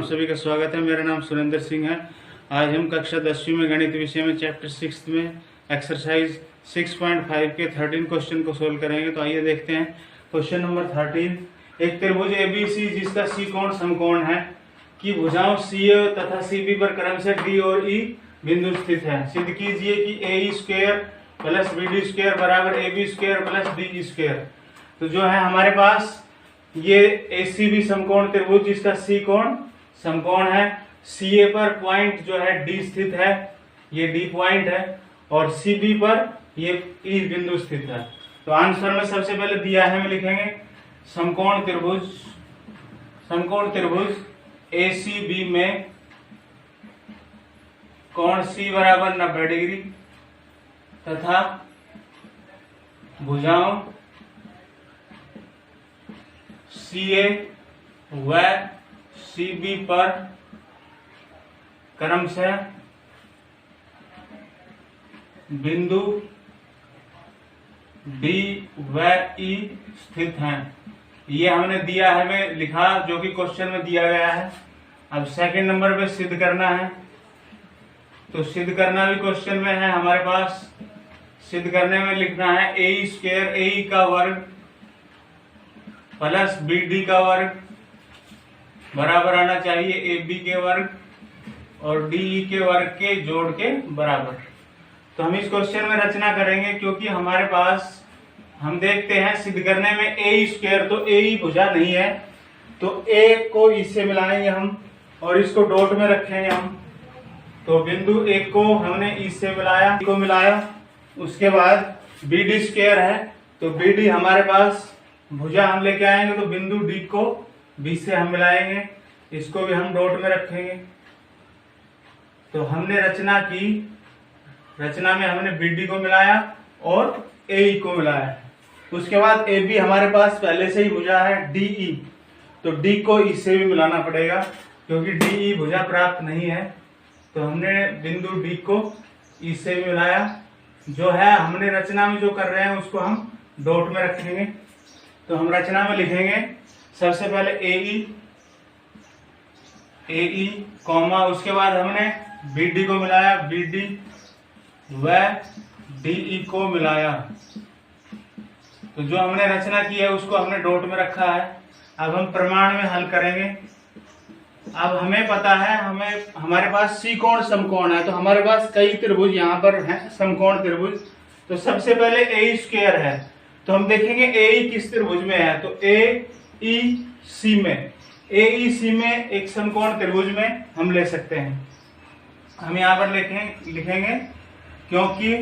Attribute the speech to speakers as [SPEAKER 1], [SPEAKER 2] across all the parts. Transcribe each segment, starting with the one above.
[SPEAKER 1] सभी का स्वागत है। मेरा नाम सुरेंद्र सिंह है। आज हम कक्षा 10वीं में गणित विषय में चैप्टर 6 में एक्सरसाइज 6.5 के 13 क्वेश्चन को सोल्व करेंगे। तो आइए देखते हैं। Question number 13। एक त्रिभुज ABC जिसका सी कोण समकोण है की भुजाओं CA तथा CB पर क्रमशः D और E बिंदु स्थित है। सिद्ध कीजिए कि AE² प्लस BD² बराबर AB² प्लस DE²। तो जो है हमारे पास ये ACB समकोण त्रिभुज जिसका सी कोण समकोण है। CA पर पॉइंट जो है D स्थित है, ये D पॉइंट है, और CB पर ये E बिंदु स्थित है। तो आंसर में सबसे पहले दिया है, हम लिखेंगे समकोण त्रिभुज ACB में कोण C बराबर 90 डिग्री तथा भुजाओं CA व CB पर क्रमशः बिंदु D व E स्थित हैं। ये हमने दिया है, हमें लिखा जो कि क्वेश्चन में दिया गया है। अब सेकंड नंबर पे सिद्ध करना है। तो सिद्ध करना भी क्वेश्चन में है हमारे पास। सिद्ध करने में लिखना है AE² का वर्ग प्लस BD का वर्ग बराबर आना चाहिए AB के वर्ग और DE के वर्ग के जोड़ के बराबर। तो हम इस क्वेश्चन में रचना करेंगे, क्योंकि हमारे पास हम देखते हैं सिद्ध करने में AE² तो AE भुजा नहीं है, तो A को E से मिलाएंगे हम और इसको डॉट में रखेंगे हम। तो बिंदु 1 को हमने E से मिलाया, उसके बाद BD² है, तो BD हमारे पास भुजा हम लेके आएंगे, तो बिंदु D को B से हम मिलाएंगे, इसको भी हम डॉट में रखेंगे। तो हमने रचना की, रचना में हमने BD को मिलाया और AE को मिलाया। उसके बाद AB हमारे पास पहले से ही भुजा है DE, तो D को E से भी मिलाना पड़ेगा, क्योंकि DE भुजा प्राप्त नहीं है। तो हमने बिंदु D को E से भी मिलाया। जो है हमने रचना में जो कर रहे हैं उसको हम डॉट में रखेंगे। तो हम रचना में लिखेंगे सबसे पहले AE कॉमा, उसके बाद हमने BD को मिलाया, BD व DE को मिलाया। तो जो हमने रचना की है उसको हमने डॉट में रखा है। अब हम प्रमाण में हल करेंगे। अब हमें पता है, हमारे पास सी कोण समकोण है, तो हमारे पास कई त्रिभुज यहाँ पर हैं समकोण त्रिभुज। तो सबसे पहले AE² है, तो हम देखेंगे AE किस त्रिभुज में है। तो AEC में एक समकोण त्रिभुज में हम ले सकते हैं। हम यहाँ पर लिखेंगे क्योंकि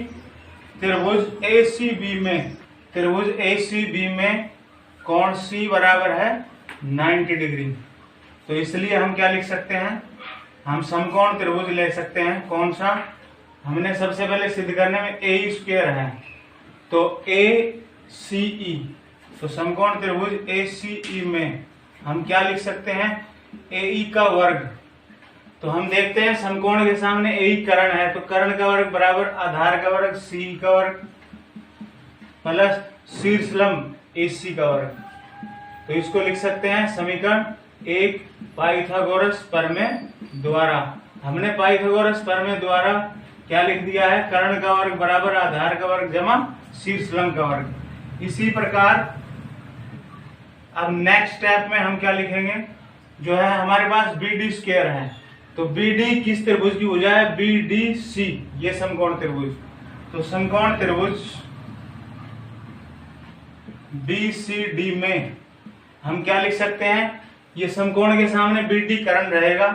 [SPEAKER 1] त्रिभुज ACB में कोण C बराबर है 90 डिग्री। तो इसलिए हम क्या लिख सकते हैं, हम समकोण त्रिभुज ले सकते हैं। कौन सा? हमने सबसे पहले सिद्ध करने में AE² है, तो ACE, तो समकोण त्रिभुज ACE में हम क्या लिख सकते हैं, AE का वर्ग। तो हम देखते हैं समकोण के सामने AE कर्ण है, तो कर्ण का वर्ग बराबर आधार का वर्ग CE का वर्ग प्लस शीर्षलंब AC का वर्ग। तो इसको लिख सकते हैं समीकरण 1 पाइथागोरस प्रमेय द्वारा। हमने पाइथागोरस प्रमेय द्वारा क्या लिख दिया है, कर्ण का वर्ग बराबर आधार का वर्ग जमा शीर्षलंब का वर्ग। इसी प्रकार अब नेक्स्ट स्टेप में हम क्या लिखेंगे, जो है हमारे पास BD² है, तो BD किस त्रिभुज की भुजा है, BDC, ये समकोण त्रिभुज। तो समकोण त्रिभुज BCD में हम क्या लिख सकते हैं, ये समकोण के सामने BD कर्ण रहेगा,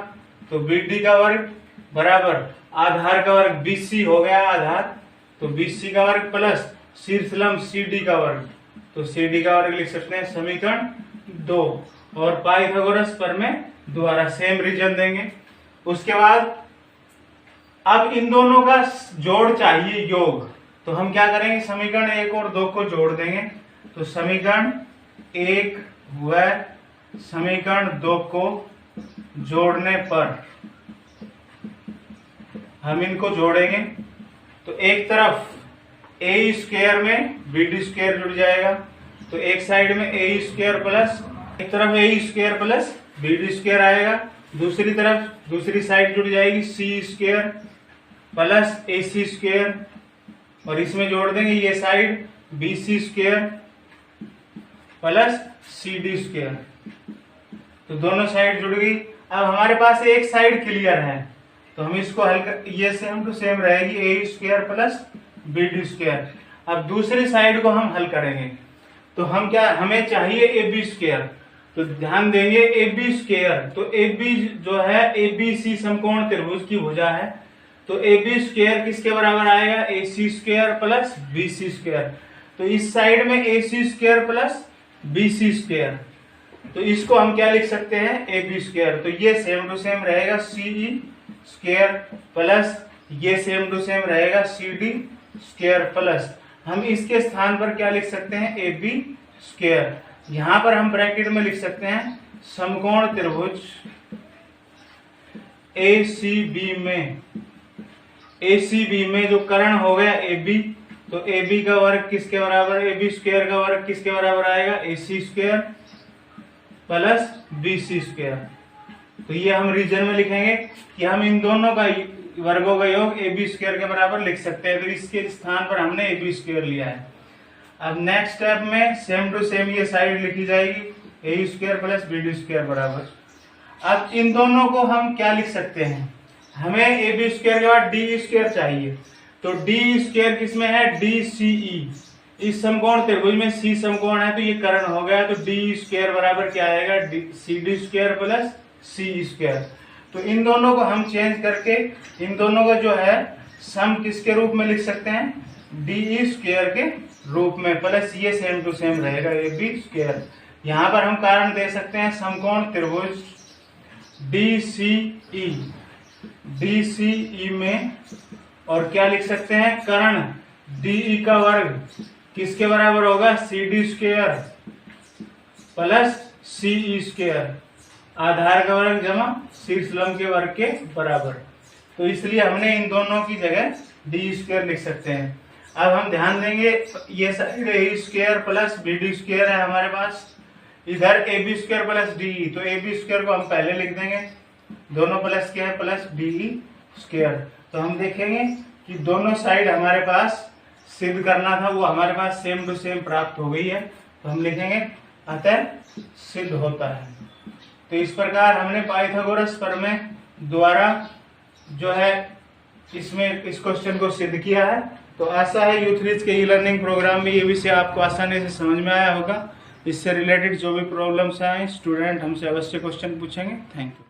[SPEAKER 1] तो BD का वर्ग बराबर आधार का वर्ग BC हो गया आधार, तो BC का वर्ग प्लस शीर्षलंब CD का वर्ग, तो CD का वर्ग लिख सकते हैं समीकरण 2। और पाइथागोरस प्रमेय द्वारा सेम रीजन देंगे। उसके बाद अब इन दोनों का जोड़ चाहिए, योग। तो हम क्या करेंगे, समीकरण 1 और 2 को जोड़ देंगे। तो समीकरण 1 व समीकरण 2 को जोड़ने पर हम इनको जोड़ेंगे, तो एक तरफ AE² में BD² जुड़ जाएगा, तो एक साइड में AE² प्लस, एक तरफ AE² प्लस BD² आएगा दूसरी तरफ दूसरी साइड जुड़ जाएगी C square plus A C square, और इसमें जोड़ देंगे ये side B C square plus C D square. तो दोनों साइड जुड़ गई। अब हमारे पास एक साइड क्लियर है तो हम इसको हल कर, ये सेम टू सेम रहेगी A square plus B D square. अब दूसरी साइड को हम हल करेंगे तो हम क्या, हमें चाहिए ए बी स्क्वायर, तो ध्यान देंगे ए बी स्क्वायर, तो ए बी जो है ए बी सी समकोण त्रिभुज की भुजा है, तो ए बी स्क्वायर किसके बराबर आएगा, A C square plus B C square. तो इस साइड में A C square plus B C square, तो इसको हम क्या लिख सकते हैं, ए बी स्क्वायर। तो ये सेम टू सेम रहेगा सी ई स्क्वायर प्लस ये सेम टू सेम रहेगा सी डी स्क्वायर प्लस हम इसके स्थान पर क्या लिख सकते हैं, ए बी स्क्वायर। यहां पर हम ब्रैकेट में लिख सकते हैं समकोण त्रिभुज ए सी बी में जो कर्ण हो गया ए बी, तो ए बी का वर्ग किसके बराबर, ए बी स्क्वायर का वर्ग किसके बराबर आएगा, A C square plus B C square. तो ये हम रीजन में लिखेंगे कि हम इन दोनों का वर्गों का योग ए बी स्क्वायर के बराबर लिख सकते हैं, तो इसके स्थान पर हमने ए बी स्क्वायर लिया है। अब नेक्स्ट स्टेप में सेम टू सेम ये साइड लिखी जाएगी A square plus B D square बराबर। अब इन दोनों को हम क्या लिख सकते हैं, हमें ए बी स्क्वायर के बाद डी स्क्वायर चाहिए, तो डी स्क्वायर किसमें है, डी सी ई, इस समकोण त्रिभुज में सी समकोण है तो ये कर्ण हो गया, तो डी स्क्वायर बराबर क्या आएगा, सी डी स्क्वायर प्लस सी स्क्वायर। तो इन दोनों को हम चेंज करके इन दोनों का जो है सम किसके रूप में लिख सकते हैं, डी स्क्वायर के रूप में, प्लस ये सेम टू सेम रहेगा ए बी स्क्वायर। यहाँ पर हम कारण दे सकते हैं समकोण त्रिभुज डी सी ई में, और क्या लिख सकते हैं, कर्ण डी का वर्ग किसके बराबर होगा, सी डी स्क्वायर प्लस सी स्क्वायर, आधार का वर्ग जमा शीर्षलंब के वर्ग के बराबर। तो इसलिए हमने इन दोनों की जगह डी स्क्वायर लिख सकते हैं। अब हम ध्यान देंगे ये side A square plus B D square है हमारे पास, इधर A B square plus D, तो ए बी स्क्वायर को हम पहले लिख देंगे, दोनों प्लस क्या है, प्लस डी स्क्वायर। तो हम देखेंगे कि दोनों साइड हमारे पास सिद्ध करना था वो हमारे पास सेम टू सेम प्राप्त हो गई है, तो हम लिखेंगे अतः सिद्ध होता है। तो इस प्रकार हमने पाइथागोरस प्रमेय द्वारा जो है इसमें इस क्वेश्चन को सिद्ध किया है। तो आशा है यूथरीज के ई लर्निंग प्रोग्राम में ये विषय आपको आसानी से समझ में आया होगा। इससे रिलेटेड जो भी प्रॉब्लम्स आए स्टूडेंट हमसे अवश्य क्वेश्चन पूछेंगे। Thank you.